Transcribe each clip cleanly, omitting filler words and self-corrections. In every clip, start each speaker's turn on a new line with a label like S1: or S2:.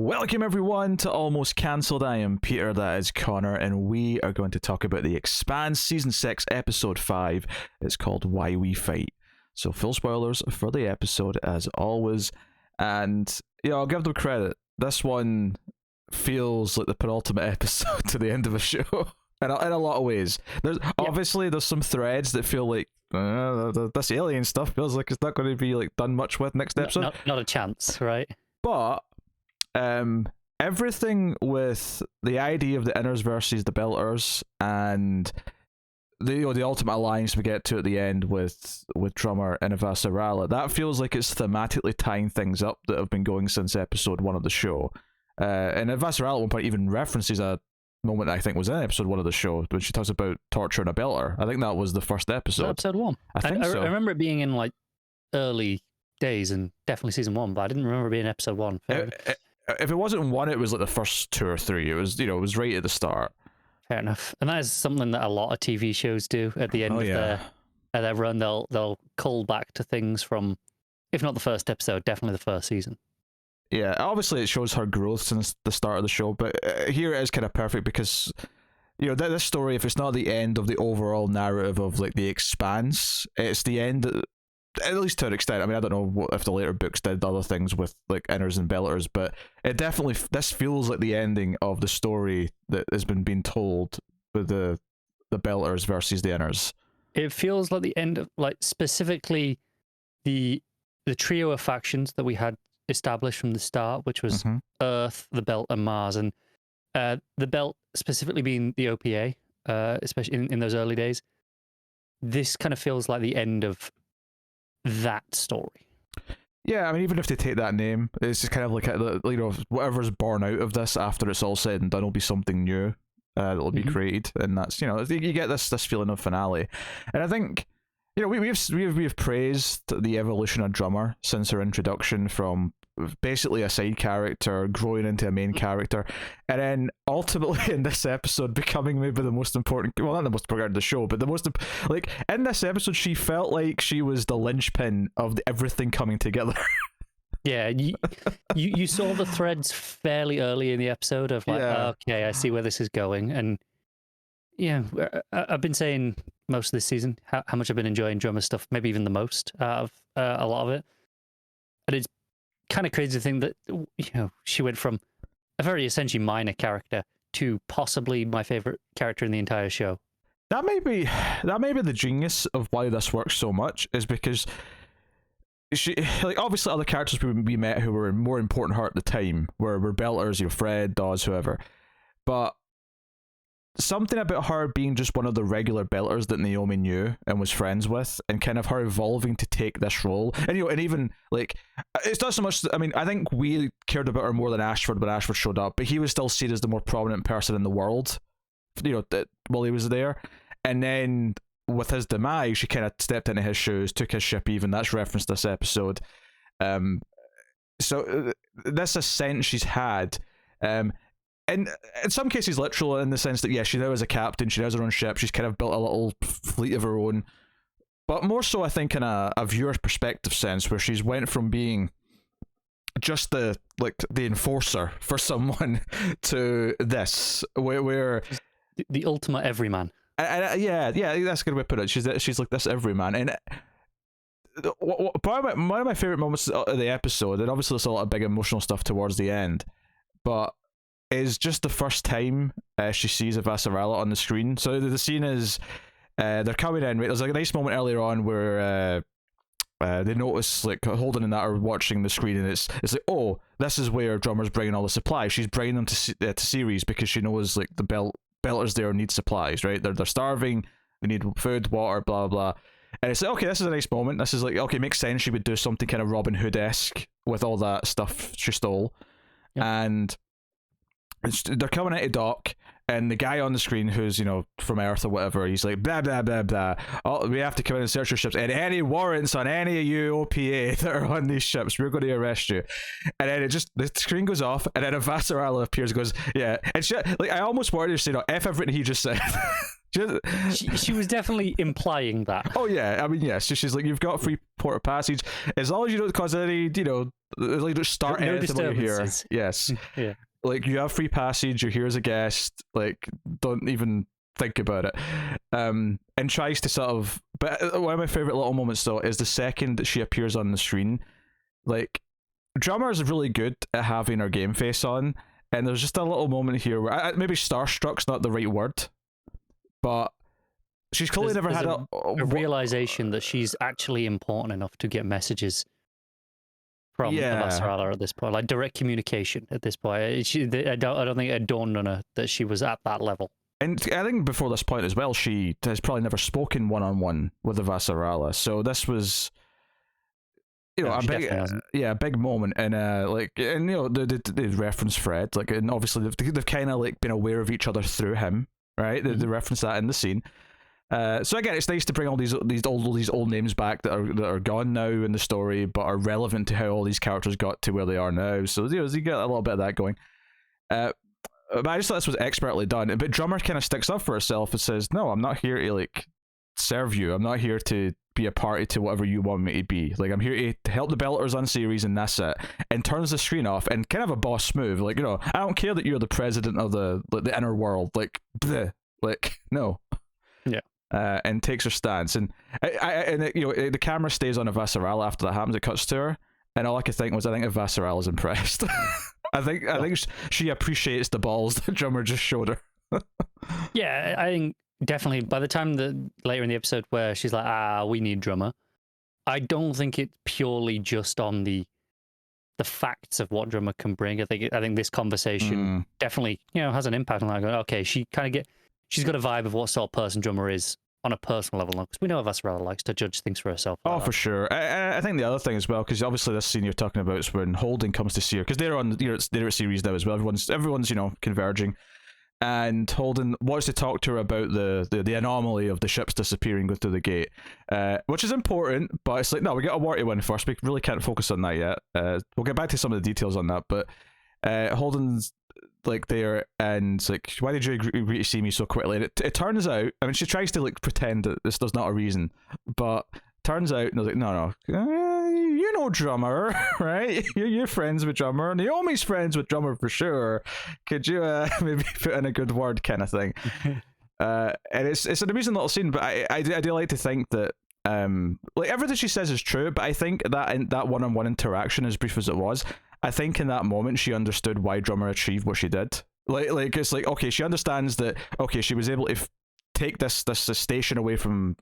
S1: Welcome everyone to Almost Cancelled. I am Peter, that is Connor, and we are going to talk about the Expanse Season 6, Episode 5. It's called Why We Fight. So full spoilers for the episode as always, and I'll give them credit. This one feels like the penultimate episode to the end of a show in a lot of ways. Obviously there's some threads that feel like this alien stuff feels like it's not going to be like done much with next episode.
S2: Not a chance, right?
S1: But everything with the idea of the Inners versus the Belters and the ultimate alliance we get to at the end with Drummer and Avasarala, that feels like it's thematically tying things up that have been going since episode 1 of the show. And Avasarala at one point even references a moment I think was in episode 1 of the show when she talks about torturing a Belter. I think that was the first episode.
S2: Episode 1.
S1: I think so.
S2: I remember it being in like early days and definitely season 1, but I didn't remember it being episode 1.
S1: If it wasn't 1, it was like the first 2 or 3. It was, it was right at the start.
S2: Fair enough. And that is something that a lot of TV shows do at the end of their run. They'll call back to things from, if not the first episode, definitely the first season.
S1: Yeah, obviously it shows her growth since the start of the show, but here it is kind of perfect because, this story, if it's not the end of the overall narrative of like the Expanse, it's the end, at least to an extent. I mean, I don't know if the later books did other things with like Inners and Belters, but it definitely, this feels like the ending of the story that has been being told with the Belters versus the Inners.
S2: It feels like the end of, like, specifically the trio of factions that we had established from the start, which was Earth, the Belt, and Mars, and the Belt specifically being the OPA, especially in those early days. This kind of feels like the end of that story.
S1: Yeah, I mean, even if they take that name, it's just kind of like whatever's born out of this after it's all said and done will be something new that'll be created, and that's you get this feeling of finale, and I think. We've praised the evolution of Drummer since her introduction from basically a side character growing into a main character, and then ultimately in this episode becoming maybe the most important, well, not the most important of the show, but the most, like, in this episode she felt like she was the linchpin of everything coming together.
S2: Yeah, you saw the threads fairly early in the episode of like, okay, I see where this is going, and yeah, I've been saying most of this season how much I've been enjoying Drummer stuff, maybe even the most out of a lot of it. And it's kind of crazy to think that she went from a very essentially minor character to possibly my favorite character in the entire show.
S1: That may be the genius of why this works so much, is because she, like, obviously other characters we met who were more important to her at the time were Belters, Fred, Dawes, whoever, but something about her being just one of the regular Belters that Naomi knew and was friends with, and kind of her evolving to take this role. And and even like, it's not so much, I mean, I think we cared about her more than Ashford when Ashford showed up, but he was still seen as the more prominent person in the world, while he was there. And then with his demise, she kind of stepped into his shoes, took his ship even. That's referenced this episode. So this ascent she's had, and in some cases literal, in the sense that, she now is a captain, she now has her own ship, she's kind of built a little fleet of her own, but more so I think in a viewer's perspective sense, where she's went from being just the enforcer for someone to this, where
S2: the ultimate everyman.
S1: Yeah, that's a good way to put it. She's like this everyman, and one of my favorite moments of the episode, and obviously there's a lot of big emotional stuff towards the end, but is just the first time she sees Avasarala on the screen. So the scene is they're coming in, right? There's like a nice moment earlier on where they notice like Holden and that are watching the screen, and it's like, oh, this is where Drummer's bringing all the supplies. She's bringing them to Ceres because she knows like the Belters there need supplies, right? They're starving, they need food, water, blah blah blah. And it's like, okay, this is a nice moment. This is like, okay, makes sense. She would do something kind of Robin Hood-esque with all that stuff she stole. Yep. And they're coming out of dock, and the guy on the screen who's from Earth or whatever, he's like, blah blah blah blah, oh, we have to come in and search your ships, and any warrants on any of you OPA that are on these ships, we're going to arrest you. And then the screen goes off, and then Avasarala appears and goes, yeah, and she, like, I almost wanted to say, no, F everything he just said.
S2: She was definitely implying that.
S1: Oh yeah, I mean yes. She's like, you've got free port of passage as long as you don't cause any, like don't start anything while you're here. Yes.
S2: Yeah.
S1: Like you have free passage. You're here as a guest. Like don't even think about it. And tries to sort of. But one of my favorite little moments though is the second that she appears on the screen. Like Drummer is really good at having her game face on, and there's just a little moment here where maybe starstruck's not the right word, but she's clearly never had
S2: a realization that she's actually important enough to get messages from Avasarala at this point, like direct communication at this point. I don't think it dawned on her that she was at that level.
S1: And I think before this point as well, she has probably never spoken one-on-one with Avasarala, so this was, a big moment, and they reference Fred, like, and obviously they've kind of like been aware of each other through him, right? They reference that in the scene. So again, it's nice to bring all these old names back that are gone now in the story, but are relevant to how all these characters got to where they are now. So you get a little bit of that going. But I just thought this was expertly done. But Drummer kind of sticks up for herself and says, "No, I'm not here to like serve you. I'm not here to be a party to whatever you want me to be. Like I'm here to help the Belters on series, and that's it." And turns the screen off and kind of a boss move, like, I don't care that you're the president of the inner world. Like, bleh, like no.
S2: Yeah.
S1: And takes her stance, and the camera stays on Avasarala after that happens. It cuts to her, and all I could think was, I think Avasarala's impressed. I think she appreciates the balls that Drummer just showed her.
S2: Yeah, I think definitely by the time later in the episode where she's like, we need Drummer, I don't think it's purely just on the facts of what Drummer can bring. I think this conversation definitely has an impact on that. Going, okay, she's got a vibe of what sort of person Drummer is on a personal level now, because we know Avasarala likes to judge things for herself.
S1: For sure. I think the other thing as well, because obviously this scene you're talking about is when Holden comes to see her, because they're on they're at series now as well. Everyone's converging, and Holden wants to talk to her about the anomaly of the ships disappearing go through the gate, which is important. But it's like, no, we got a Warty one first. We really can't focus on that yet. We'll get back to some of the details on that, but Holden's like there, and it's like, why did you agree to see me so quickly? And it turns out, I mean, she tries to like pretend that this is not a reason, but turns out, and I was like, no, you know Drummer, right? You're friends with Drummer. Naomi's friends with Drummer for sure. Could you maybe put in a good word, kind of thing? And it's an amusing little scene, but I do like to think that like everything she says is true, but I think that in that one-on-one interaction, as brief as it was, I think in that moment she understood why Drummer achieved what she did. Like it's like, okay, she understands that, okay, she was able to take this station away from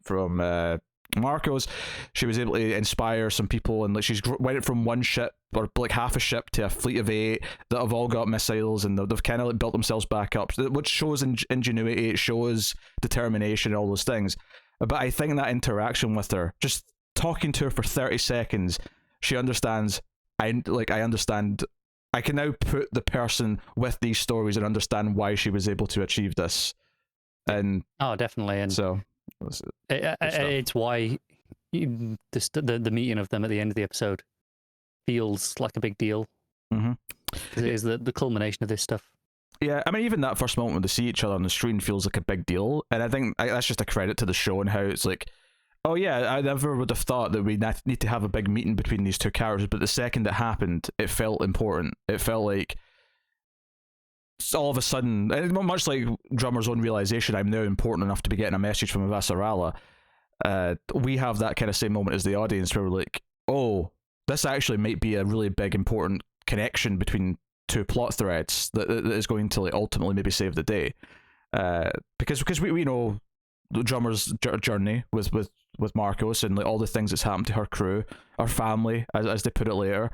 S1: Marcos. She was able to inspire some people, and like she's went from one ship, or like half a ship, to a fleet of 8 that have all got missiles, and they've kind of like built themselves back up, which shows ingenuity, it shows determination, all those things. But I think that interaction with her, just talking to her for 30 seconds, she understands. I understand. I can now put the person with these stories and understand why she was able to achieve this. And
S2: definitely. And so it's why the meeting of them at the end of the episode feels like a big deal.
S1: Mm-hmm.
S2: It is the culmination of this stuff.
S1: Yeah, I mean, even that first moment when they see each other on the screen feels like a big deal, and I think that's just a credit to the show and how it's like, oh yeah, I never would have thought that we need to have a big meeting between these two characters, but the second it happened, it felt important. It felt like all of a sudden, and much like Drummer's own realization, I'm now important enough to be getting a message from Avasarala. We have that kind of same moment as the audience where we're like, oh, this actually might be a really big, important connection between two plot threads that is going to like ultimately maybe save the day. Because we know the Drummer's journey with Marcos, and like all the things that's happened to her crew, our family, as they put it later,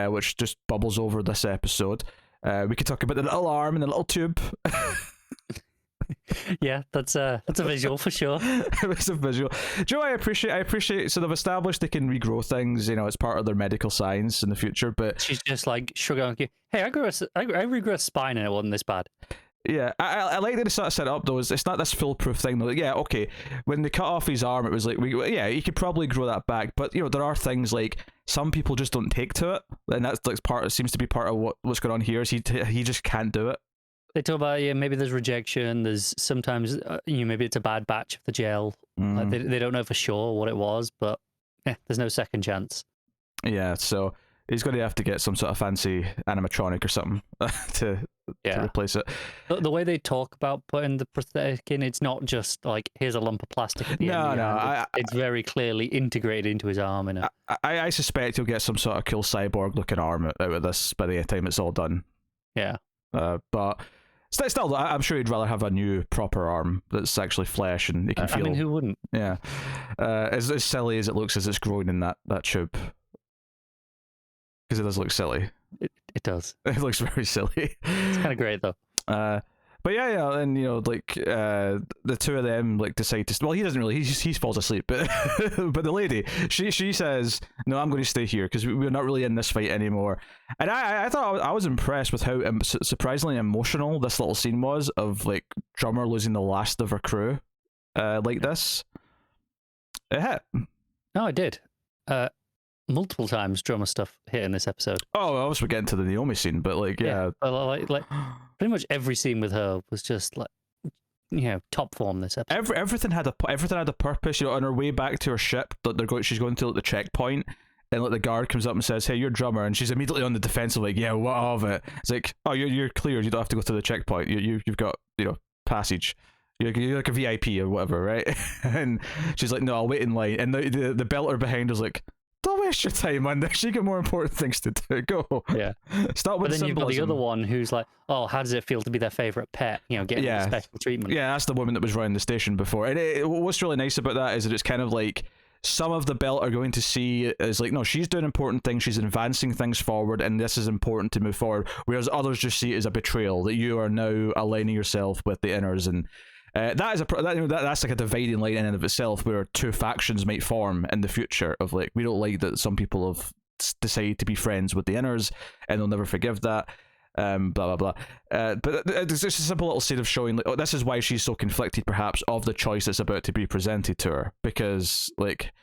S1: which just bubbles over this episode. We could talk about the little arm and the little tube.
S2: Yeah, that's a visual for sure.
S1: It's a visual. Joe, I appreciate. So they've established they can regrow things. As part of their medical science in the future. But
S2: she's just like shrugging. Hey, I regrew a spine and it wasn't this bad.
S1: Yeah, I like that they sort of set it up though. It's not this foolproof thing. Like, yeah, okay. When they cut off his arm, it was like, you could probably grow that back. But there are things like some people just don't take to it, and that's like seems to be part of what's going on here. Is he just can't do it.
S2: They talk about maybe there's rejection. There's sometimes maybe it's a bad batch of the gel. Like they don't know for sure what it was, but there's no second chance.
S1: Yeah, so he's going to have to get some sort of fancy animatronic or something to replace it.
S2: The way they talk about putting the prosthetic in, it's not just like here's a lump of plastic at the end. No, it's very clearly integrated into his arm. And
S1: I suspect he'll get some sort of cool cyborg-looking arm out of this by the time it's all done.
S2: Yeah.
S1: But still, I'm sure he'd rather have a new proper arm that's actually flesh and he can feel.
S2: I mean, who wouldn't?
S1: Yeah. As silly as it looks as it's growing in that tube. Because it does look silly.
S2: It does.
S1: It looks very silly.
S2: It's kind of great though.
S1: But yeah, and the two of them decide to. Well, he doesn't really. He falls asleep, but but the lady, she says, "No, I'm going to stay here because we're not really in this fight anymore." And I thought I was impressed with how surprisingly emotional this little scene was of Drummer losing the last of her crew, this. It hit.
S2: No, it did. Multiple times Drummer stuff hit in this episode.
S1: Oh, obviously we're getting to the Naomi scene, but yeah.
S2: Like pretty much every scene with her was just top form this episode.
S1: Everything had a purpose. On her way back to her ship, she's going to the checkpoint, and the guard comes up and says, "Hey, you're Drummer," and she's immediately on the defensive, yeah, what of it? It's like, oh, you're cleared. You don't have to go to the checkpoint. You've got passage. You're like a VIP or whatever, right? And she's like, no, I'll wait in line. And the belter behind her's like, don't waste your time, man. She got more important things to do. Go.
S2: Yeah.
S1: Start with
S2: But then
S1: symbolism.
S2: You've got the other one who's like, oh, how does it feel to be their favorite pet? Getting special treatment.
S1: Yeah, that's the woman that was running the station before. And what's really nice about that is that it's kind of like some of the belt are going to see as no, she's doing important things. She's advancing things forward, and this is important to move forward. Whereas others just see it as a betrayal that you are now aligning yourself with the inners and. That's like a dividing line in and of itself, where two factions might form in the future. Of we don't like that some people have decided to be friends with the inners, and they'll never forgive that. Blah blah blah. But it's just a simple little scene of showing this is why she's so conflicted, perhaps, of the choice that's about to be presented to her, because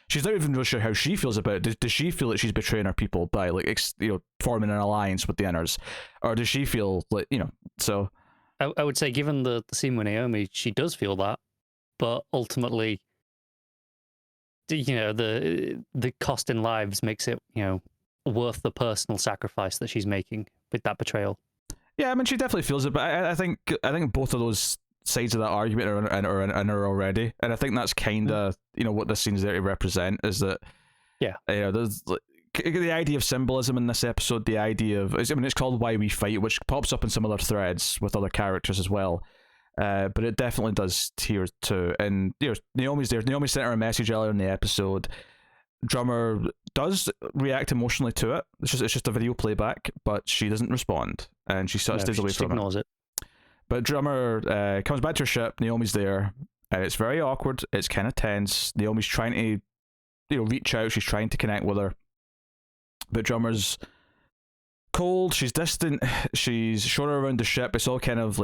S1: she's not even really sure how she feels about it. Does she feel that she's betraying her people by forming an alliance with the inners, or does she feel so?
S2: I would say, given the scene with Naomi, she does feel that, but ultimately, the cost in lives makes it, worth the personal sacrifice that she's making with that betrayal.
S1: Yeah, I mean, she definitely feels it, but I think both of those sides of that argument are in her already, and I think that's kind of what this scene's there to represent is that there's the idea of symbolism in this episode, the idea of, it's called Why We Fight, which pops up in some other threads with other characters as well. But it definitely does here too. And Naomi's there. Naomi sent her a message earlier in the episode. Drummer does react emotionally to it. It's just a video playback, but she doesn't respond, and she sort of stays away from
S2: ignores it.
S1: But Drummer comes back to her ship. Naomi's there, and it's very awkward. It's kind of tense. Naomi's trying to reach out. She's trying to connect with her. But Drummer's cold, she's distant, she's showing her around the ship. It's all kind of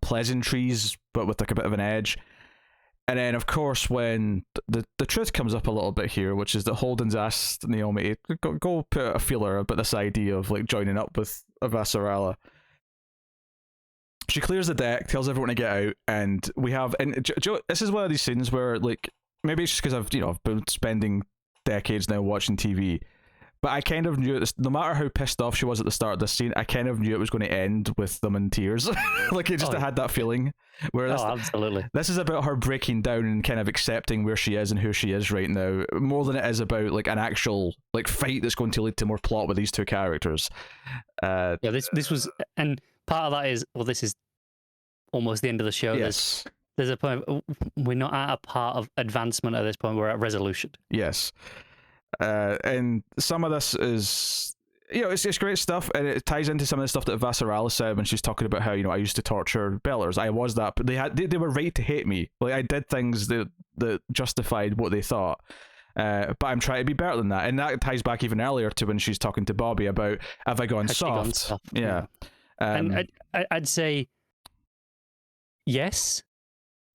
S1: pleasantries, but with a bit of an edge. And then, of course, when the truth comes up a little bit here, which is that Holden's asked Naomi to go put a feeler about this idea of joining up with Avasarala. She clears the deck, tells everyone to get out, and we have. And this is one of these scenes where maybe it's just because I've been spending decades now watching TV. But I kind of knew no matter how pissed off she was at the start of this scene, I kind of knew it was going to end with them in tears. I had that feeling.
S2: Absolutely.
S1: This is about her breaking down and kind of accepting where she is and who she is right now, more than it is about an actual fight that's going to lead to more plot with these two characters.
S2: This was, and part of that is, this is almost the end of the show.
S1: Yes.
S2: There's a point, we're not at a part of advancement at this point, we're at resolution.
S1: Yes. And some of this is, it's great stuff, and it ties into some of the stuff that Vasarala said when she's talking about how, I used to torture bellers. I was that, but they were right to hate me. I did things that justified what they thought. But I'm trying to be better than that, and that ties back even earlier to when she's talking to Bobby about have I gone soft? Yeah.
S2: And I'd say yes.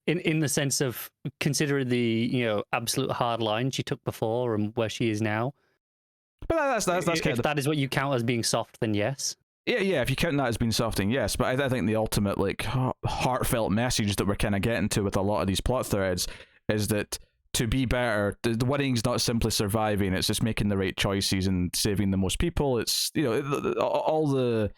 S2: In the sense of considering the absolute hard line she took before and where she is now.
S1: But that's
S2: if that is what you count as being soft, then yes.
S1: Yeah, if you count that as being softening, yes. But I think the ultimate, like, heartfelt message that we're kind of getting to with a lot of these plot threads is that to be better, the winning's not simply surviving, it's just making the right choices and saving the most people. It's, all the...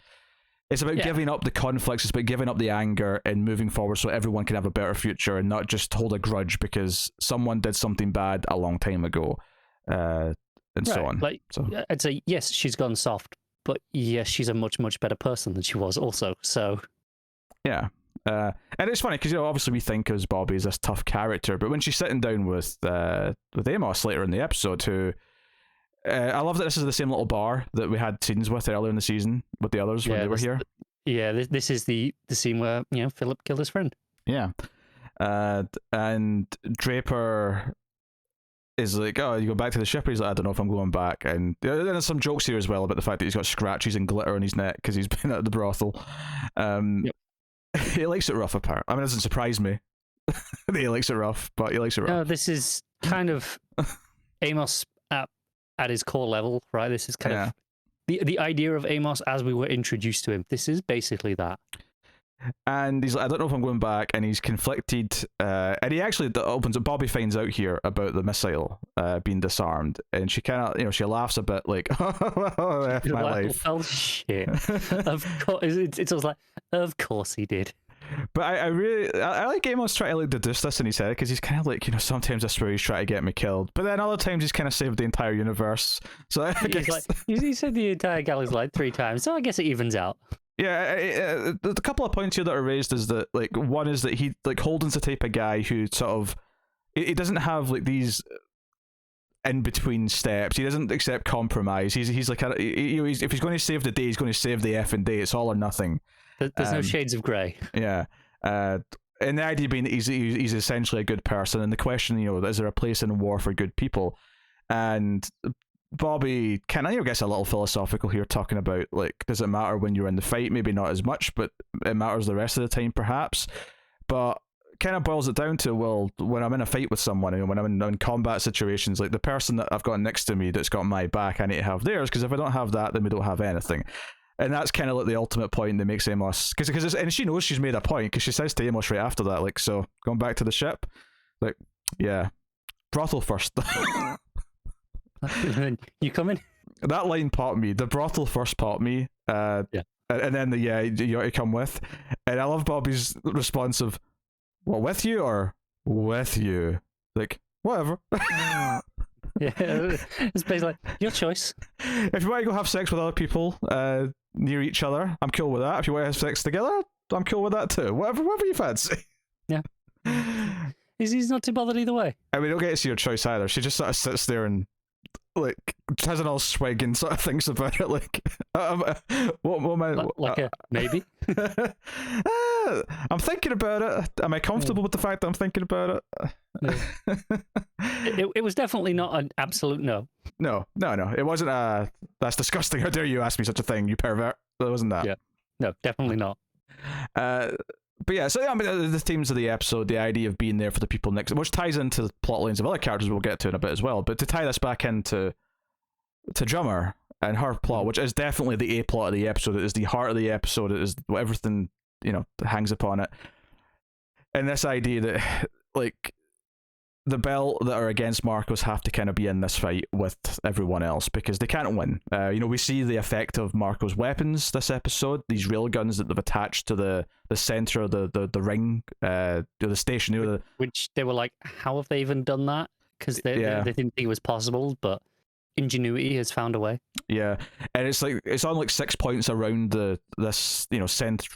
S1: It's about giving up the conflicts, it's about giving up the anger and moving forward so everyone can have a better future and not just hold a grudge because someone did something bad a long time ago, and so on.
S2: Like,
S1: so.
S2: I'd say, yes, she's gone soft, but yes, she's a much, much better person than she was also, so...
S1: Yeah. And it's funny because, obviously we think of Bobby as this tough character, but when she's sitting down with Amos later in the episode, who... I love that this is the same little bar that we had scenes with earlier in the season with the others when they were here.
S2: This is the scene where Philip killed his friend.
S1: Yeah, and Draper is like, "Oh, you go back to the ship?" He's like, "I don't know if I'm going back." And there's some jokes here as well about the fact that he's got scratches and glitter on his neck because he's been at the brothel. He likes it rough, apparently. I mean, it doesn't surprise me that he likes it rough, but he likes it rough.
S2: No, this is kind of Amos at his core level, right? This is kind of the idea of Amos as we were introduced to him. This is basically that.
S1: And he's like, I don't know if I'm going back, and he's conflicted. And he actually opens it. Bobby finds out here about the missile being disarmed, and she kind of, she laughs a bit, like, "Oh, F my life."
S2: Oh shit! Of course, it's always like, of course he did.
S1: But I like Amos trying to like deduce this in his head because he's kind of like, sometimes I swear he's trying to get me killed, but then other times he's kind of saved the entire universe. So I guess...
S2: like, he said the entire galaxy like 3 times, so I guess it evens out.
S1: Yeah, the couple of points here that are raised is that, like, one is that he, like, Holden's the type of guy who sort of, he doesn't have like these in between steps. He doesn't accept compromise. He's like, if he's going to save the day, he's going to save the effing day. It's all or nothing.
S2: There's no shades of grey.
S1: Yeah. And the idea being that he's essentially a good person, and the question, is there a place in war for good people? And Bobby kind of gets a little philosophical here, talking about, like, does it matter when you're in the fight? Maybe not as much, but it matters the rest of the time, perhaps. But kind of boils it down to, well, when I'm in a fight with someone, and when I'm in combat situations, like, the person that I've got next to me that's got my back, I need to have theirs, because if I don't have that, then we don't have anything. And that's kind of like the ultimate point that makes Amos, because and she knows she's made a point, because she says to Amos right after that, like, so going back to the ship, like, yeah, brothel first.
S2: You coming?
S1: That line popped me. The brothel first popped me. And then you ought to come with. And I love Bobby's response of, "What, with you or with you?" Like, whatever.
S2: Yeah, it's basically like, your choice.
S1: If you want to go have sex with other people near each other, I'm cool with that. If you want to have sex together, I'm cool with that too. Whatever you fancy.
S2: Yeah. He's not too bothered either way.
S1: And we don't get to see her choice either. She just sort of sits there and, like, has an all swig and sort of thinks about it, like, what am I...
S2: Like a maybe?
S1: I'm thinking about it. Am I comfortable with the fact that I'm thinking about
S2: it? It was definitely not an absolute no.
S1: No. It wasn't that's disgusting. How dare you ask me such a thing, you pervert. It wasn't that.
S2: Yeah. No, definitely not.
S1: But yeah, so I mean, the themes of the episode, the idea of being there for the people next, which ties into the plot lines of other characters we'll get to in a bit as well. But to tie this back into Drummer and her plot, which is definitely the A plot of the episode, it is the heart of the episode, it is what everything hangs upon it. And this idea that, like, the Belt that are against Marcos have to kind of be in this fight with everyone else because they can't win. We see the effect of Marcos' weapons this episode, these railguns that they've attached to the center of the ring, the station.
S2: Which they were like, how have they even done that? Because they didn't think it was possible, but ingenuity has found a way. Yeah,
S1: and it's like it's on like 6 points around this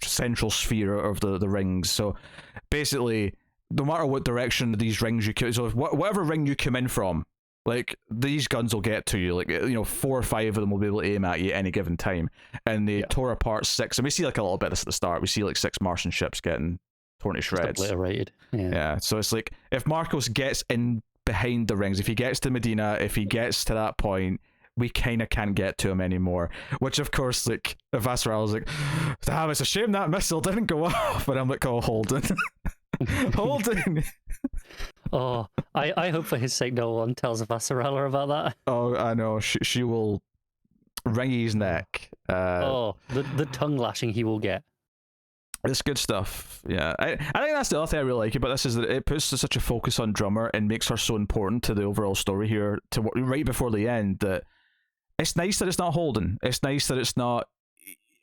S1: central sphere of the rings. So basically, no matter what direction these rings whatever ring you come in from, like, these guns will get to you. Like, 4 or 5 of them will be able to aim at you at any given time. And they tore apart 6, and we see like a little bit of this at the start. We see like 6 Martian ships getting torn to shreds.
S2: Obliterated.
S1: Yeah. So it's like, if Marcos gets in behind the rings, if he gets to Medina, if he gets to that point, we kind of can't get to him anymore. Which, of course, like, Vassarella's like, damn, it's a shame that missile didn't go off. But I'm like, oh, Holden. Holden.
S2: Oh, I hope for his sake no one tells Vassarella about that.
S1: Oh, I know. She will wringing his neck.
S2: The tongue lashing he will get.
S1: It's good stuff. Yeah, I think that's the other thing I really like about this is that it puts such a focus on Drummer and makes her so important to the overall story here. Right before the end, that it's nice that it's not Holden. It's nice that it's not.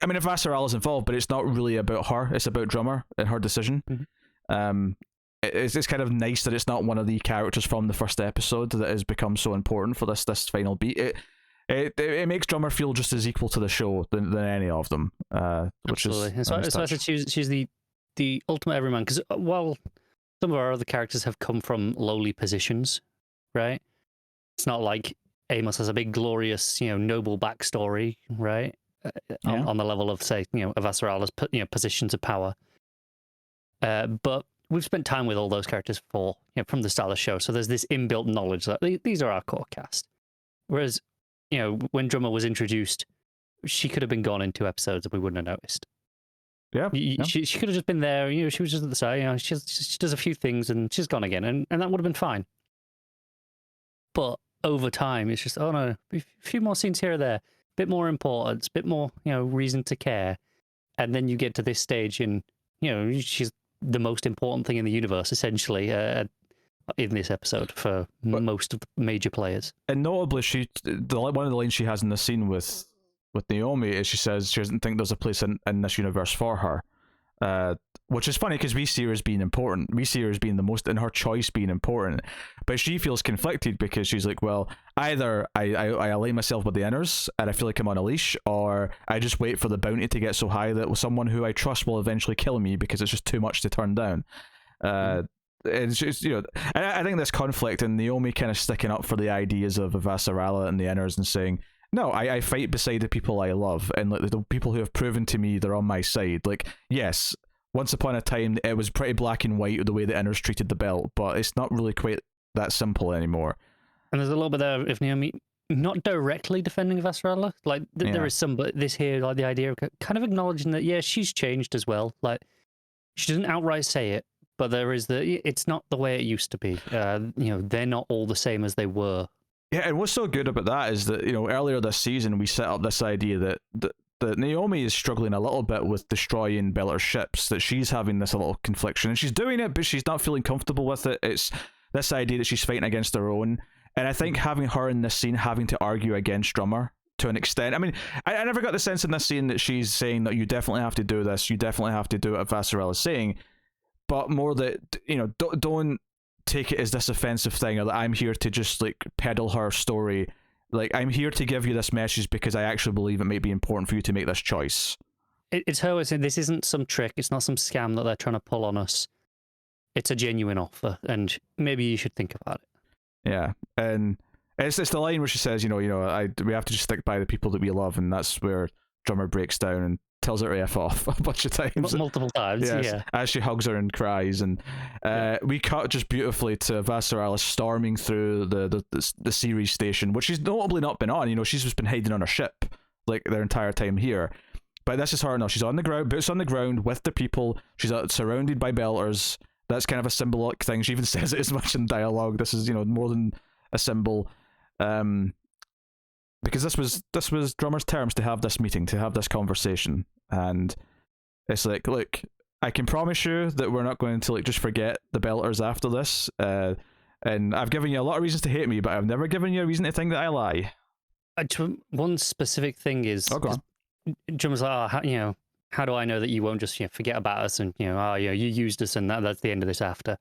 S1: I mean, if Vassarala's involved, but it's not really about her. It's about Drummer and her decision.
S2: Mm-hmm.
S1: It's kind of nice that it's not one of the characters from the first episode that has become so important for this final beat. It makes Drummer feel just as equal to the show than any of them. Which
S2: Absolutely.
S1: is
S2: so I said she's the ultimate everyman, because while some of our other characters have come from lowly positions, right? It's not like Amos has a big, glorious, noble backstory, right? On the level of, say, Avasarala's positions of power. But we've spent time with all those characters from the start of the show, so there's this inbuilt knowledge that these are our core cast. Whereas, when Drummer was introduced, she could have been gone in 2 episodes and we wouldn't have noticed.
S1: Yeah.
S2: She could have just been there, she was just at the side, she does a few things and she's gone again, and that would have been fine. But over time, it's just, oh no, a few more scenes here or there, bit more importance, bit more, reason to care. And then you get to this stage and, she's the most important thing in the universe, essentially, in this episode for most of the major players.
S1: And notably, one of the lines she has in the scene with Naomi is she says she doesn't think there's a place in this universe for her, which is funny because we see her as being important. We see her as being the most, in her choice being important, but she feels conflicted because she's like, well, either I align myself with the Inners and I feel like I'm on a leash, or I just wait for the bounty to get so high that someone who I trust will eventually kill me because it's just too much to turn down. It's just, I think this conflict and Naomi kind of sticking up for the ideas of Avasarala and the Inners and saying, no, I fight beside the people I love, and like the people who have proven to me they're on my side. Like, yes, once upon a time it was pretty black and white the way the Inners treated the belt, but it's not really quite that simple anymore. And
S2: there's a little bit there of Naomi not directly defending Avasarala. Like, there is some, but this here, like the idea of kind of acknowledging that, yeah, she's changed as well. Like, she doesn't outright say it, but there is it's not the way it used to be. They're not all the same as they were.
S1: Yeah, and what's so good about that is that, earlier this season we set up this idea that Naomi is struggling a little bit with destroying Bellator's ships, that she's having this little confliction, and she's doing it, but she's not feeling comfortable with it. It's this idea that she's fighting against her own. And I think having her in this scene having to argue against Drummer to an extent, I mean, I never got the sense in this scene that she's saying that you definitely have to do this, you definitely have to do what Avasarala's saying, but more that, don't take it as this offensive thing, or that I'm here to just like peddle her story. Like, I'm here to give you this message because I actually believe it may be important for you to make this choice.
S2: It's her saying this isn't some trick, it's not some scam that they're trying to pull on us. It's a genuine offer, and maybe you should think about it.
S1: Yeah, and it's the line where she says, we have to just stick by the people that we love, and that's where Drummer breaks down and tells her to F off a bunch of times.
S2: Multiple times, yes, yeah.
S1: As she hugs her and cries. And we cut just beautifully to Avasarala storming through the series station, which she's notably not been on. She's just been hiding on her ship like their entire time here. But this is her now. She's on the ground, boots on the ground with the people. She's surrounded by Belters. That's kind of a symbolic thing. She even says it as much in dialogue. This is, more than a symbol. Because this was Drummer's terms to have this meeting, to have this conversation, and it's like, look, I can promise you that we're not going to like just forget the Belters after this, and I've given you a lot of reasons to hate me, but I've never given you a reason to think that I lie.
S2: One specific thing is, Drummer's like, how do I know that you won't just forget about us and you used us and that's the end of this after?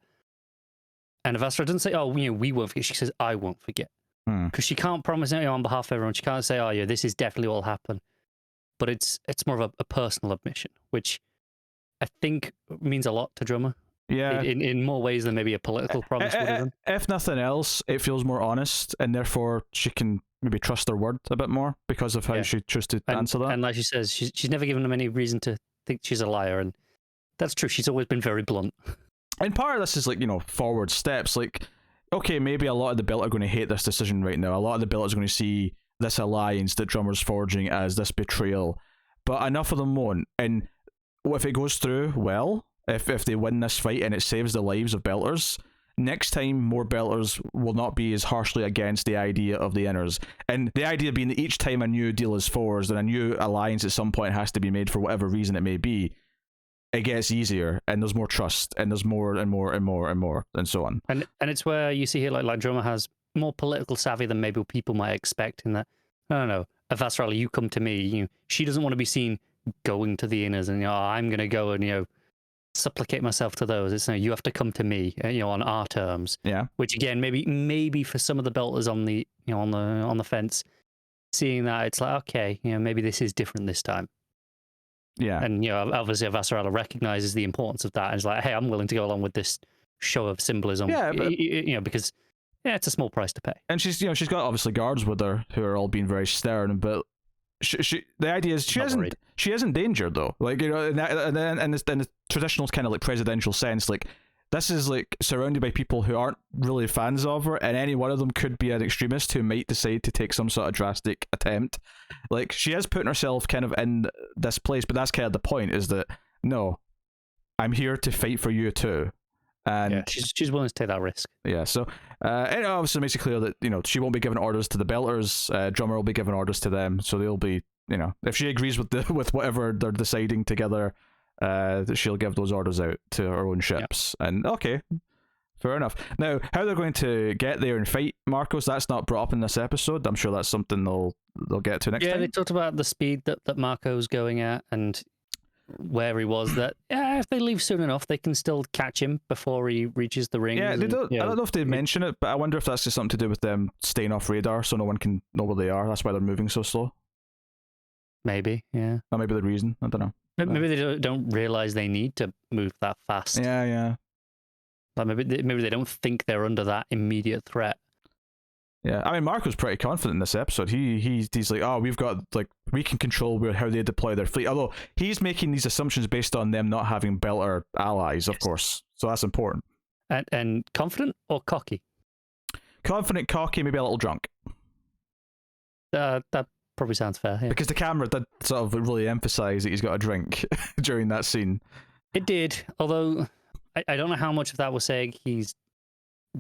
S2: And Avasarala doesn't say, we won't forget. She says, I won't forget. Because she can't promise it on behalf of everyone. She can't say, this is definitely what will happen. But it's more of a personal admission, which I think means a lot to Drummer.
S1: Yeah.
S2: In more ways than maybe a political promise would have done.
S1: If nothing else, it feels more honest, and therefore she can maybe trust her word a bit more because of how she chose to answer that.
S2: And like she says, she's never given them any reason to think she's a liar, and that's true. She's always been very blunt.
S1: And part of this is like, forward steps. Like, okay, maybe a lot of the Built are going to hate this decision right now. A lot of the Built are going to see this alliance that Drummer's forging as this betrayal, but enough of them won't. And if it goes through well, if they win this fight and it saves the lives of Belters, next time more Belters will not be as harshly against the idea of the Inners. And the idea being that each time a new deal is forged and a new alliance at some point has to be made for whatever reason it may be, it gets easier and there's more trust and there's more and more and more and more and so on.
S2: And it's where you see here like Drummer has more political savvy than maybe people might expect in that, I don't know, Avasarala, you come to me. She doesn't want to be seen going to the Inners and, I'm going to go and, supplicate myself to those. It's you have to come to me, on our terms.
S1: Yeah.
S2: Which again, maybe for some of the Belters on the, on the fence, seeing that it's like, okay, maybe this is different this time.
S1: Yeah.
S2: And obviously Avasarala recognizes the importance of that and is like, hey, I'm willing to go along with this show of symbolism.
S1: Yeah, but...
S2: because it's a small price to pay.
S1: And she's got obviously guards with her who are all being very stern, but she the idea is she isn't danger though. Like, in the traditional kind of like presidential sense, like this is like surrounded by people who aren't really fans of her, and any one of them could be an extremist who might decide to take some sort of drastic attempt. Like, she is putting herself kind of in this place, but that's kind of the point, is that no, I'm here to fight for you too. And
S2: yeah, she's willing to take that risk.
S1: Yeah, so it obviously makes it clear that she won't be giving orders to the Belters. Drummer will be giving orders to them, so they'll be if she agrees with whatever they're deciding together, that she'll give those orders out to her own ships. Yep. And okay, fair enough. Now, how they're going to get there and fight Marcos, that's not brought up in this episode. I'm sure that's something they'll get to next time.
S2: Yeah, they talked about the speed that Marco's going at and where he was, that if they leave soon enough they can still catch him before he reaches the ring.
S1: I don't know if they mention it, but I wonder if that's just something to do with them staying off radar so no one can know where they are. That's why they're moving so slow.
S2: Maybe, yeah.
S1: That might be the reason. I don't know.
S2: Maybe they don't realize they need to move that fast.
S1: Yeah.
S2: Like maybe they don't think they're under that immediate threat.
S1: Yeah, I mean, Mark was pretty confident in this episode. He's like, oh, we can control how they deploy their fleet. Although he's making these assumptions based on them not having Belter allies, of course. So that's important.
S2: And confident or cocky?
S1: Confident, cocky, maybe a little drunk.
S2: That probably sounds fair. Yeah.
S1: Because the camera did sort of really emphasize that he's got a drink during that scene.
S2: It did, although I don't know how much of that was saying he's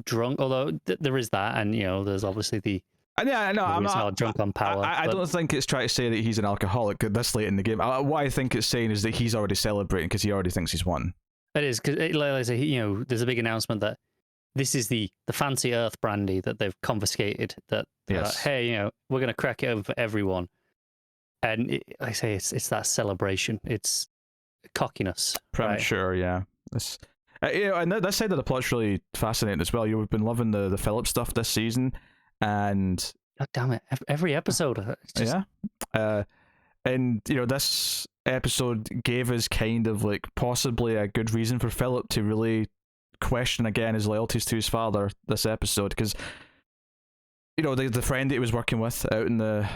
S2: drunk, although there is that, and there's obviously the
S1: I'm not
S2: drunk on power.
S1: I don't think it's trying to say that he's an alcoholic this late in the game. What I think it's saying is that he's already celebrating because he already thinks he's won.
S2: It is, because there's a big announcent that this is the fancy Earth brandy that they've confiscated. That
S1: yes.
S2: Hey, we're going to crack it over for everyone, and I say it's that celebration. It's cockiness,
S1: premature, right? Yeah. It's, and that side of the plot's really fascinating as well. You've been loving the Philip stuff this season, and
S2: God damn it, every episode. Just...
S1: Yeah, and this episode gave us kind of like possibly a good reason for Philip to really question again his loyalties to his father this episode, because the friend that he was working with out in the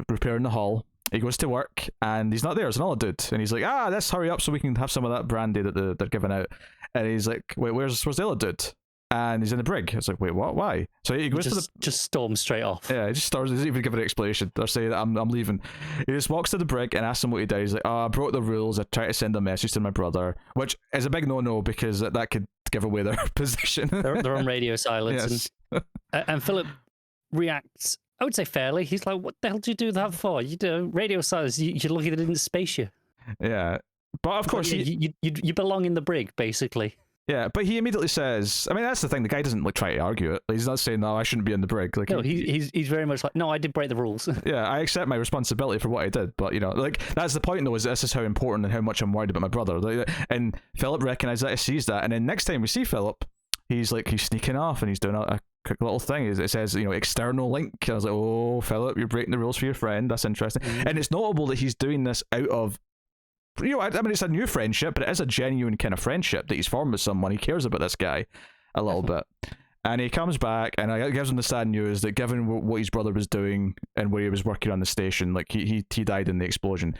S1: repairing the hull, he goes to work and he's not there. It's another dude, and he's like, let's hurry up so we can have some of that brandy that they're giving out. And he's like, wait, where's the other dude? And he's in the brig. It's like, wait, what? Why? So he goes
S2: just storms straight off.
S1: Yeah, he just starts. He doesn't even give an explanation. They're saying I'm leaving. He just walks to the brig and asks him what he did. He's like, I broke the rules. I tried to send a message to my brother, which is a big no because that could give away their position.
S2: They're on radio silence.
S1: Yes.
S2: And Philip reacts, I would say, fairly. He's like, what the hell did you do that for? You do radio silence. You're lucky they didn't space you.
S1: Yeah. But of course,
S2: you belong in the brig, basically.
S1: Yeah, but he immediately says, I mean, that's the thing, the guy doesn't try to argue it. He's not saying, no, I shouldn't be in the brig. Like,
S2: no, he's very much like, no, I did break the rules.
S1: Yeah, I accept my responsibility for what I did, but, that's the point, though, is this is how important and how much I'm worried about my brother. And Philip recognizes that, he sees that, and then next time we see Philip, he's sneaking off, and he's doing a quick little thing. It says, external link. I was like, oh, Philip, you're breaking the rules for your friend. That's interesting. Mm-hmm. And it's notable that he's doing this out of, I mean, it's a new friendship, but it is a genuine kind of friendship that he's formed with someone. He cares about this guy a little bit. And he comes back and it gives him the sad news that given what his brother was doing and where he was working on the station, like he died in the explosion.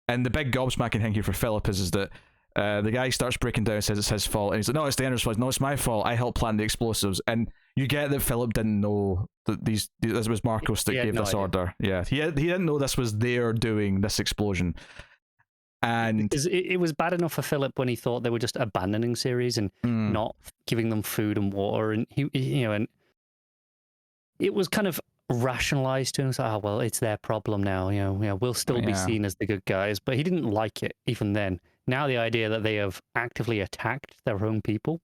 S1: And the big gobsmacking thing here for Philip is that the guy starts breaking down and says it's his fault. And he's like, no, it's the Ender's fault. No, it's my fault. I helped plant the explosives. And you get that Philip didn't know that this was Marcos that gave this order. Yeah, he didn't know this was their doing, this explosion. And
S2: because it was bad enough for Philip when he thought they were just abandoning Ceres and not giving them food and water, and and it was kind of rationalized to him. So, oh well, it's their problem now. We'll still be seen as the good guys, but he didn't like it even then. Now the idea that they have actively attacked their own people.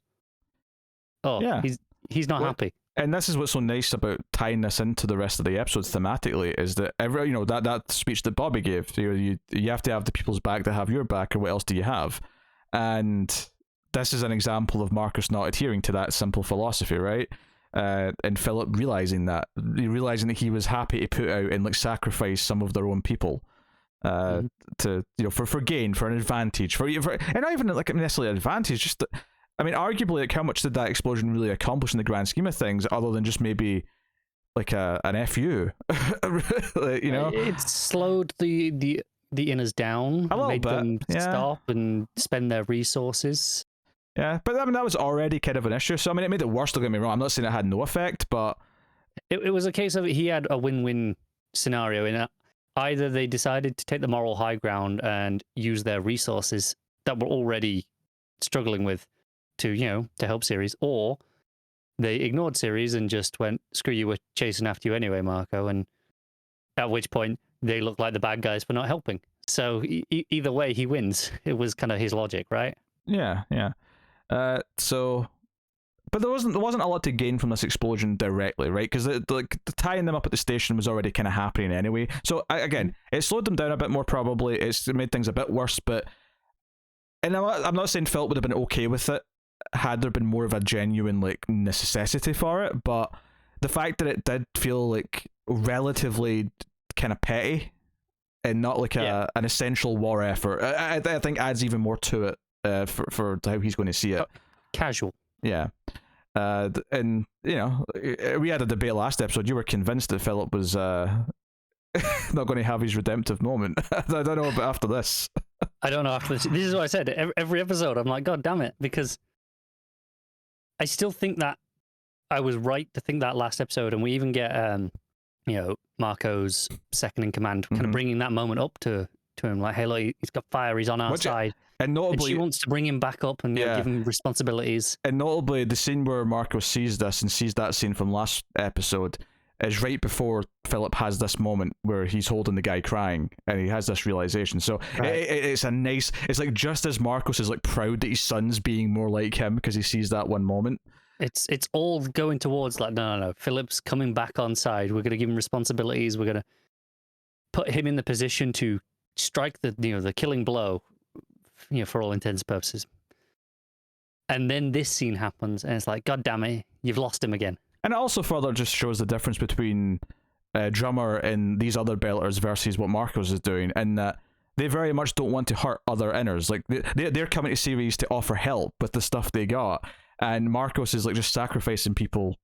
S2: He's not happy.
S1: And this is what's so nice about tying this into the rest of the episodes thematically, is that that speech that Bobby gave, you have to have the people's back to have your back, or what else do you have? And this is an example of Marcus not adhering to that simple philosophy, right? And Philip realizing that he was happy to put out and sacrifice some of their own people, to for gain, for an advantage, for and not even necessarily an advantage, just arguably, how much did that explosion really accomplish in the grand scheme of things, other than just maybe an FU?
S2: It slowed the inners down,
S1: a little
S2: made
S1: bit,
S2: them stop and spend their resources.
S1: Yeah, but that was already kind of an issue. So it made it worse. Don't get me wrong. I'm not saying it had no effect, but
S2: it was a case of he had a win-win scenario in it. Either they decided to take the moral high ground and use their resources that were already struggling with to help Ceres, or they ignored Ceres and just went, screw you, we're chasing after you anyway, Marco, and at which point they look like the bad guys for not helping. So either way, he wins. It was kind of his logic, right?
S1: Yeah. But there wasn't a lot to gain from this explosion directly, right? Because the tying them up at the station was already kind of happening anyway. So again, it slowed them down a bit more. Probably it made things a bit worse. But and I'm not saying Philip would have been okay with it had there been more of a genuine necessity for it. But the fact that it did feel relatively kind of petty and not an essential war effort, I think adds even more to it for how he's going to see it.
S2: Casual.
S1: Yeah. And we had a debate last episode. You were convinced that Philip was not going to have his redemptive moment. I don't know about after this.
S2: I don't know after this. This is what I said. Every episode, I'm like, God damn it, because I still think that I was right to think that last episode, and we even get Marco's second in command, kind of bringing that moment up to him, like, hey, look, he's got fire, he's on our side. And notably, she wants to bring him back up and give him responsibilities.
S1: And notably, the scene where Marco sees this and sees that scene from last episode is right before Philip has this moment where he's holding the guy crying and he has this realization. So it's a nice, it's just as Marcos is proud that his son's being more like him because he sees that one moment.
S2: It's all going towards no. Philip's coming back on side. We're going to give him responsibilities. We're going to put him in the position to strike the killing blow, for all intents and purposes. And then this scene happens, and it's like, God damn it, you've lost him again.
S1: And it also further just shows the difference between Drummer and these other belters versus what Marcos is doing, and that they very much don't want to hurt other inners. They're coming to Ceres to offer help with the stuff they got, and Marcos is just sacrificing people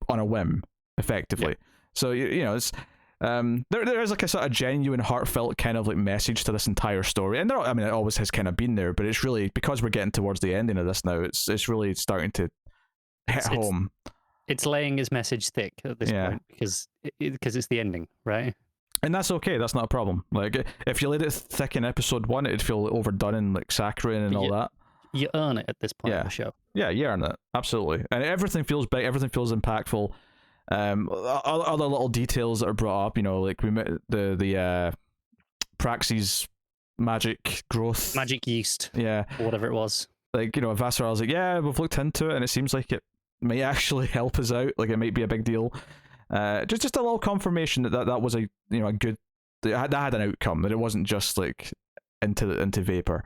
S1: on a whim, effectively. Yeah. So it's there is a sort of genuine, heartfelt kind of message to this entire story, and it always has kind of been there, but it's really, because we're getting towards the ending of this now, it's really starting to hit home.
S2: It's laying his message thick at this point because it's the ending, right?
S1: And that's okay. That's not a problem. If you laid it thick in episode 1, it'd feel overdone and saccharine and all that.
S2: You earn it at this point of the show. Yeah,
S1: you earn it, absolutely, and everything feels big. Everything feels impactful. Other little details that are brought up, we met the Praxis magic growth,
S2: magic yeast, or whatever it was.
S1: Vassaral's we've looked into it, and it seems like it may actually help us out. It might be a big deal. Just a little confirmation that was a good, that had an outcome, that it wasn't just into vapor.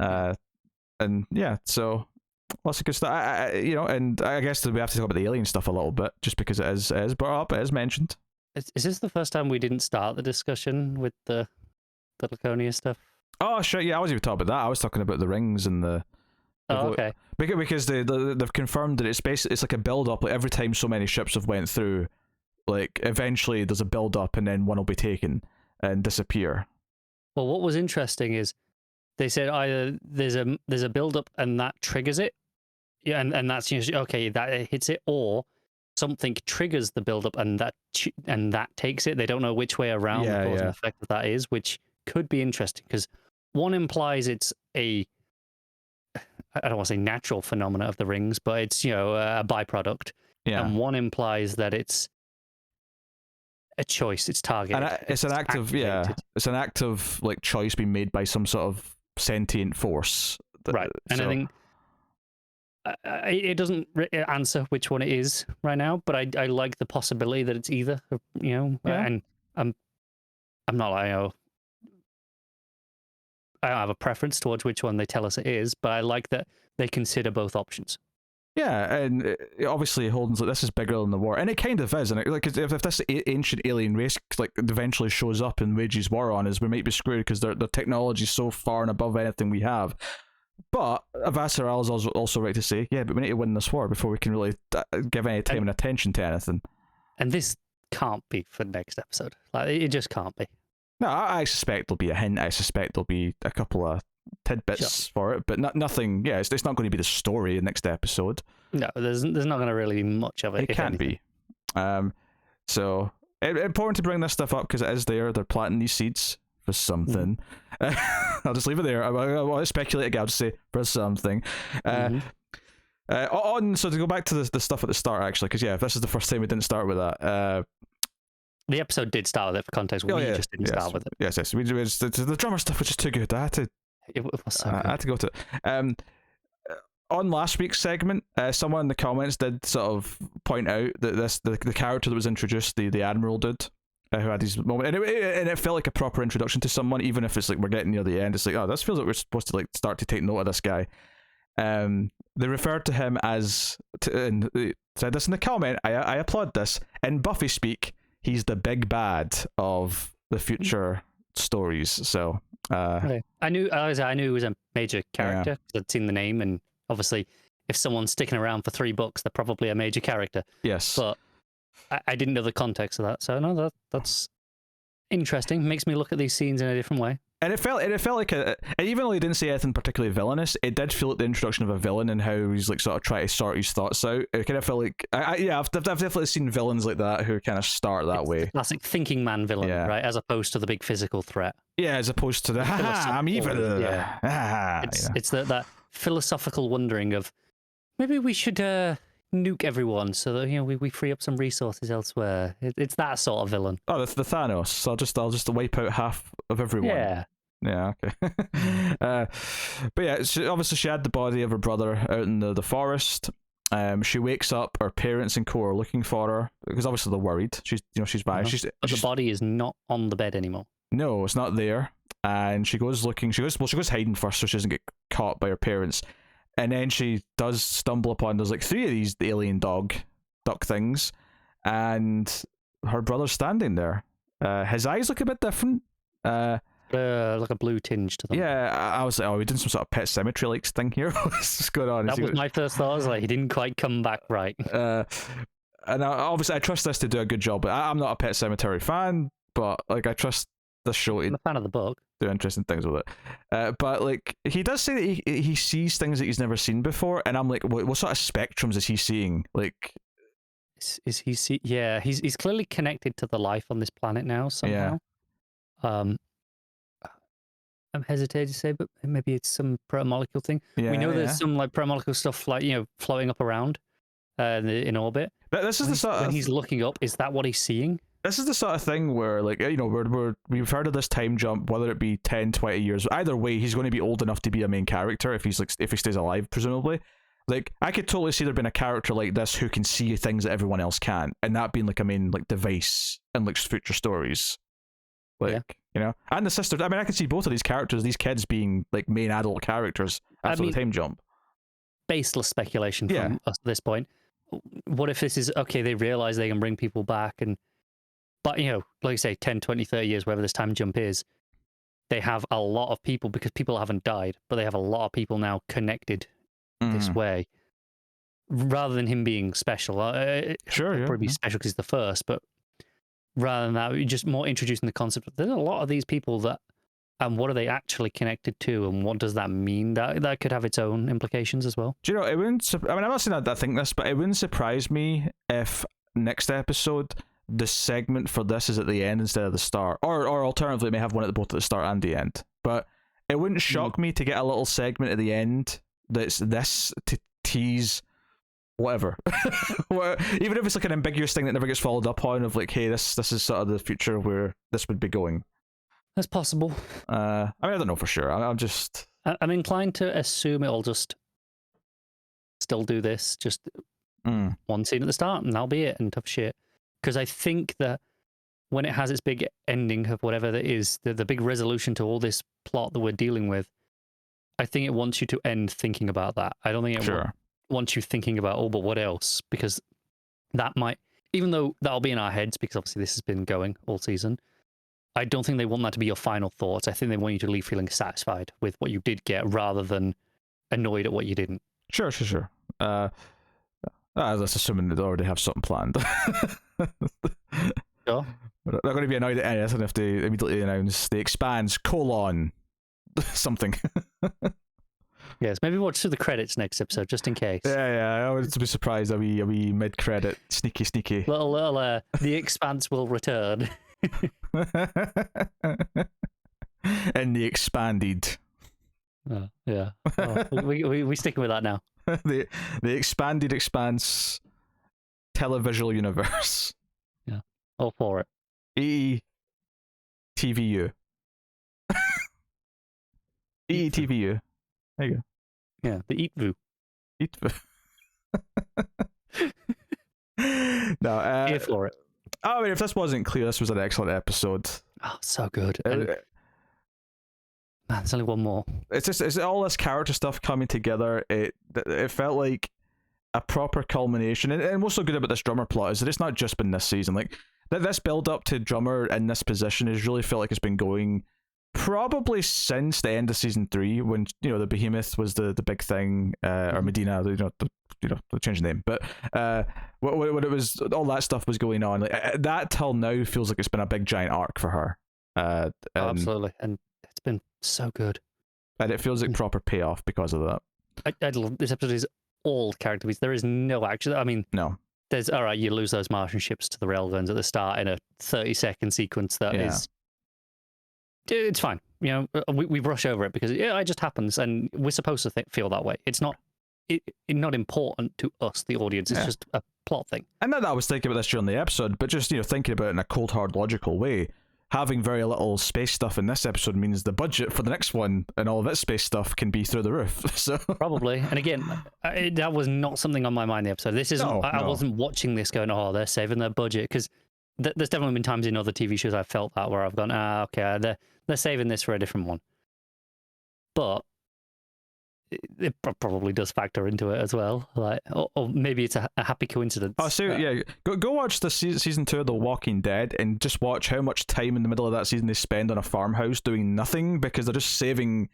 S1: And so lots of good stuff. And I guess we have to talk about the alien stuff a little bit, just because it is brought up, it is mentioned.
S2: Is this the first time we didn't start the discussion with the Laconia stuff?
S1: Oh shit, yeah, I wasn't even talking about that. I was talking about the rings and the
S2: okay.
S1: Because they've confirmed that it's like a build up. Every time so many ships have went through, eventually there's a build up, and then one will be taken and disappear.
S2: Well, what was interesting is they said either there's a build up and that triggers it, and that's usually okay, that hits it, or something triggers the build up and that takes it. They don't know which way around the cause and effect of that is, which could be interesting, because one implies it's I don't want to say natural phenomena of the rings, but it's, a byproduct.
S1: Yeah.
S2: And one implies that it's a choice, it's targeted.
S1: And it's an act of, it's an act of like choice being made by some sort of sentient force.
S2: Right. And I think it doesn't answer which one it is right now, but I like the possibility that it's either, and I'm not like, I don't have a preference towards which one they tell us it is, but I like that they consider both options.
S1: Yeah, and obviously Holden's like, this is bigger than the war, and it kind of is. And if this ancient alien race like eventually shows up and wages war on us, we might be screwed because their technology is so far and above anything we have. But Avasarala is also right to say, yeah, but we need to win this war before we can really give any time and attention to anything.
S2: And this can't be for next episode. Like, it just can't be.
S1: No, I suspect there'll be a hint. I suspect there'll be a couple of tidbits for it, but nothing. Yeah, it's not going to be the story in next episode.
S2: No, there's not going to really be much of it.
S1: It can't be. So important to bring this stuff up because it is there. They're planting these seeds for something. I'll just leave it there. I want to speculate again. I'll just say for something. So to go back to the stuff at the start, actually, because if this is the first time we didn't start with that.
S2: The episode did start with it for context. We just didn't start with it.
S1: Yes. The drummer stuff was just too good. I had to.
S2: It was so good.
S1: I had to go to it. On last week's segment, someone in the comments did sort of point out that the character that was introduced, the Admiral dude, who had his moment, and it felt like a proper introduction to someone, even if it's like we're getting near the end. It's like, oh, this feels like we're supposed to like start to take note of this guy. They referred to him as, and they said this in the comment. I applaud this. In Buffy speak, he's the big bad of the future stories. So
S2: okay. I knew he was a major character because I'd seen the name, and obviously if someone's sticking around for 3 books, they're probably a major character.
S1: Yes,
S2: but I didn't know the context of that, so no, that's interesting. Makes me look at these scenes in a different way. And
S1: it felt like even though he didn't say anything particularly villainous, it did feel like the introduction of a villain and how he's like sort of trying to sort his thoughts out. It kind of felt like I've definitely seen villains like that who kind of start that way.
S2: Classic thinking man villain, right? As opposed to the big physical threat.
S1: Yeah, as opposed to the I'm evil.
S2: It's that philosophical wondering of maybe we should nuke everyone so that we free up some resources elsewhere. It's that sort of villain. Oh,
S1: that's the Thanos. So I'll just wipe out half of everyone. Yeah, okay. But yeah, she had the body of her brother out in the forest. She wakes up, her parents and co are looking for her because obviously they're worried. She's by.
S2: But the body is not on the bed anymore.
S1: No, it's not there. And she goes looking. She goes hiding first so she doesn't get caught by her parents. And then she does stumble upon, there's like 3 of these alien duck things, and her brother's standing there. His eyes look a bit different.
S2: Like a blue tinge to them.
S1: Yeah, I was like, oh, we did some sort of Pet Sematary like thing here. What's going on?
S2: That was my first thought. I was like, he didn't quite come back right.
S1: And obviously I trust this to do a good job. I'm not a Pet Sematary fan, but like I trust this show.
S2: I'm a fan of the book.
S1: Do interesting things with it. But like he does say that he sees things that he's never seen before, and I'm like, what sort of spectrums is he seeing? Like,
S2: is he see? Yeah, he's clearly connected to the life on this planet now somehow. Yeah. I'm hesitating to say, but maybe it's some protomolecule thing. We know there's some like protomolecule stuff like floating up around in orbit.
S1: This is the sort of,
S2: when he's looking up. Is that what he's seeing? This
S1: is the sort of thing where, like, we've heard of this time jump, whether it be 10, 20 years. Either way, he's going to be old enough to be a main character if he stays alive, presumably. Like, I could totally see there being a character like this who can see things that everyone else can't, and that being like a main like device in like future stories. Like, and the sisters. I mean, I could see both of these characters, these kids, being like main adult characters after the time jump.
S2: Baseless speculation from us at this point. What if this is okay? They realize they can bring people back But, like I say, 10, 20, 30 years, wherever this time jump is, they have a lot of people, because people haven't died, but they have a lot of people now connected this way. Rather than him being special. Probably be special because he's the first, but rather than that, just more introducing the concept of there's a lot of these people that, and what are they actually connected to, and what does that mean? That could have its own implications as well.
S1: Do you know, it wouldn't, I mean, I'm not saying that I think this, but it wouldn't surprise me if next episode the segment for this is at the end instead of the start, or alternatively, it may have one at both at the start and the end. But it wouldn't shock me to get a little segment at the end that's this to tease whatever. Even if it's like an ambiguous thing that never gets followed up on, of like, hey, this is sort of the future where this would be going.
S2: That's possible.
S1: I mean, I don't know for sure.
S2: I'm inclined to assume it'll just still do this, just one scene at the start, and that'll be it, and tough shit. Because I think that when it has its big ending of whatever that is, the big resolution to all this plot that we're dealing with, I think it wants you to end thinking about that. I don't think it wants you thinking about, oh, but what else? Because that might, even though that'll be in our heads, because obviously this has been going all season, I don't think they want that to be your final thoughts. I think they want you to leave feeling satisfied with what you did get, rather than annoyed at what you didn't.
S1: Sure. That's assuming they already have something planned.
S2: Sure.
S1: They're not going to be annoyed at anything if they immediately announce the Expanse : something.
S2: Yes, maybe watch through the credits next episode, just in case.
S1: Yeah, I would be surprised. Are we mid-credit? Sneaky.
S2: Little, the Expanse will return.
S1: And the expanded.
S2: Yeah. Oh, we sticking with that now.
S1: the expanded Expanse televisual universe.
S2: Yeah, all for it.
S1: EETVU. EETVU. There you go.
S2: Yeah, the EatVu.
S1: No,
S2: here for it.
S1: I mean, if this wasn't clear, this was an excellent episode.
S2: Oh, so good. Man, there's only one more.
S1: It's all this character stuff coming together. It felt like a proper culmination. And what's so good about this drummer plot is that it's not just been this season. Like, this build up to drummer in this position has really felt like it's been going probably since the end of season 3, when the Behemoth was the big thing, or Medina, they changed the name, but when it was, all that stuff was going on, like, that till now feels like it's been a big giant arc for her.
S2: Absolutely, and it's been so good,
S1: and it feels like proper payoff because of that.
S2: I love this episode. Is all character beats. There is no action. I mean,
S1: no.
S2: There's all right. You lose those Martian ships to the railguns at the start in a 30-second sequence. That is. It's fine. We brush over it because it just happens, and we're supposed to feel that way. It's not not important to us, the audience. It's just a plot thing. And
S1: that I was thinking about this during the episode, but just thinking about it in a cold, hard, logical way. Having very little space stuff in this episode means the budget for the next one and all of its space stuff can be through the roof. So
S2: probably. And again, that was not something on my mind in the episode. This isn't. I wasn't watching this going, oh, they're saving their budget, because there's definitely been times in other TV shows I've felt that where I've gone, okay, they're saving this for a different one. But it probably does factor into it as well, like, or maybe it's a happy coincidence.
S1: Oh, so go watch the season 2 of The Walking Dead and just watch how much time in the middle of that season they spend on a farmhouse doing nothing, because they're just saving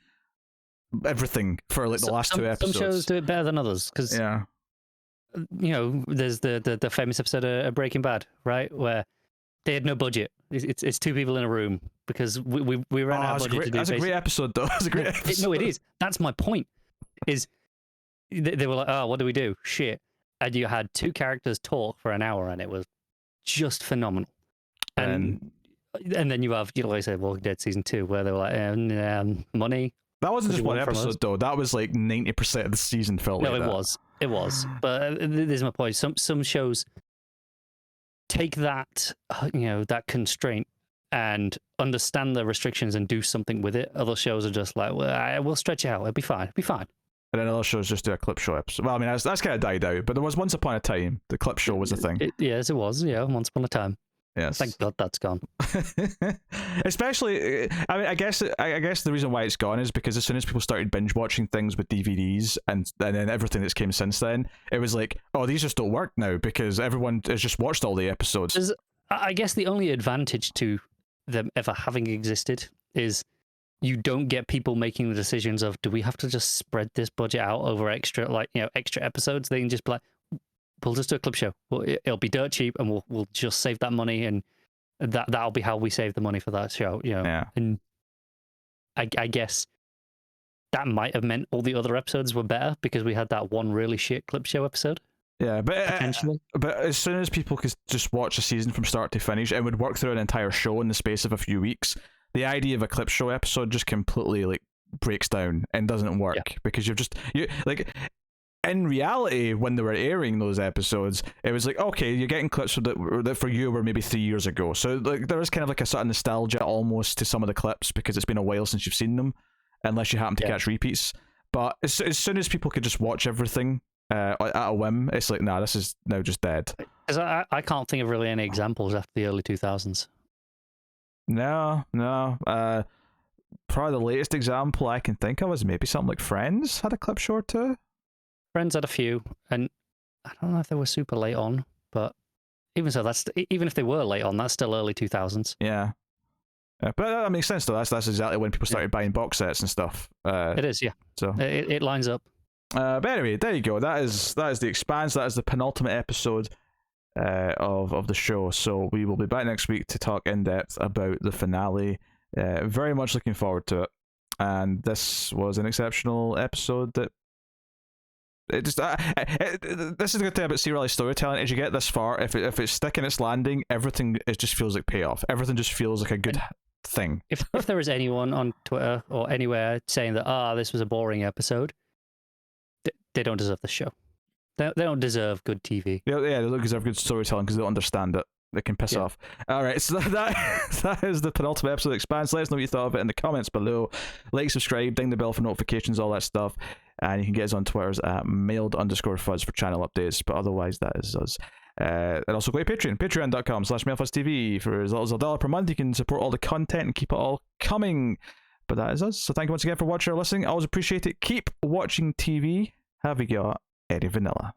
S1: everything for like the last 2 episodes.
S2: Some shows do it better than others, because there's the famous episode of Breaking Bad, right, where they had no budget. It's 2 people in a room because we ran out of budget to do.
S1: That's a great episode, though. That's a great episode.
S2: No, it is. That's my point. Is they were like, oh, what do we do? Shit. And you had 2 characters talk for an hour, and it was just phenomenal. And then you have, like I said, Walking Dead season 2, where they were like, money.
S1: That wasn't just one episode, though. That was like 90% of the season felt like that.
S2: No, it was. But this is my point. Some shows take that, that constraint and understand the restrictions and do something with it. Other shows are just like, well, we'll stretch it out. It'll be fine.
S1: And then other shows just do a clip show episode. Well, I mean, that's kind of died out, but there was once upon a time, the clip show was a thing.
S2: Yes, it was. Yeah, once upon a time.
S1: Yes.
S2: Thank God that's gone.
S1: Especially, I mean, I guess the reason why it's gone is because as soon as people started binge watching things with DVDs and then everything that's came since then, it was like, oh, these just don't work now because everyone has just watched all the episodes.
S2: I guess the only advantage to them ever having existed is you don't get people making the decisions of, do we have to just spread this budget out over extra episodes? They can just be like, we'll just do a clip show. It'll be dirt cheap, and we'll just save that money, and that'll be how we save the money for that show.
S1: Yeah.
S2: And I guess that might have meant all the other episodes were better because we had that one really shit clip show episode.
S1: Yeah, but
S2: potentially.
S1: But as soon as people could just watch a season from start to finish and would work through an entire show in the space of a few weeks, the idea of a clip show episode just completely breaks down and doesn't work because you like. In reality, when they were airing those episodes, it was like, okay, you're getting clips that for you were maybe 3 years ago. So like there is kind of like a sort of nostalgia almost to some of the clips because it's been a while since you've seen them, unless you happen to catch repeats. But as soon as people could just watch everything at a whim, it's like, nah, this is now just dead.
S2: Because I can't think of really any examples after the early 2000s.
S1: No. Probably the latest example I can think of is maybe something like Friends had a clip show or two.
S2: Friends had a few, and I don't know if they were super late on, but even so, even if they were late on, that's still early 2000s.
S1: Yeah, but that makes sense though. That's exactly when people started buying box sets and stuff.
S2: It is, yeah.
S1: So
S2: it lines up.
S1: But anyway, there you go. That is the Expanse. That is the penultimate episode of the show. So we will be back next week to talk in depth about the finale. Very much looking forward to it. And this was an exceptional episode that. This is the good thing about serialized storytelling is you get this far, if it's sticking its landing, everything it just feels like payoff. Everything just feels like a good thing.
S2: If there is anyone on Twitter or anywhere saying that this was a boring episode, they don't deserve the show. They don't deserve good TV.
S1: Yeah, they don't deserve good storytelling because they don't understand it. They can piss off. All right, so that is the penultimate episode of Expanse. Let us know what you thought of it in the comments below. Like, subscribe, ding the bell for notifications, all that stuff. And you can get us on Twitters at mailed_fuzz for channel updates. But otherwise, that is us. And also go to Patreon, patreon.com/mailfuzztv. For as little as $1 per month, you can support all the content and keep it all coming. But that is us. So thank you once again for watching or listening. I always appreciate it. Keep watching TV. Have you got Eddie Vanilla?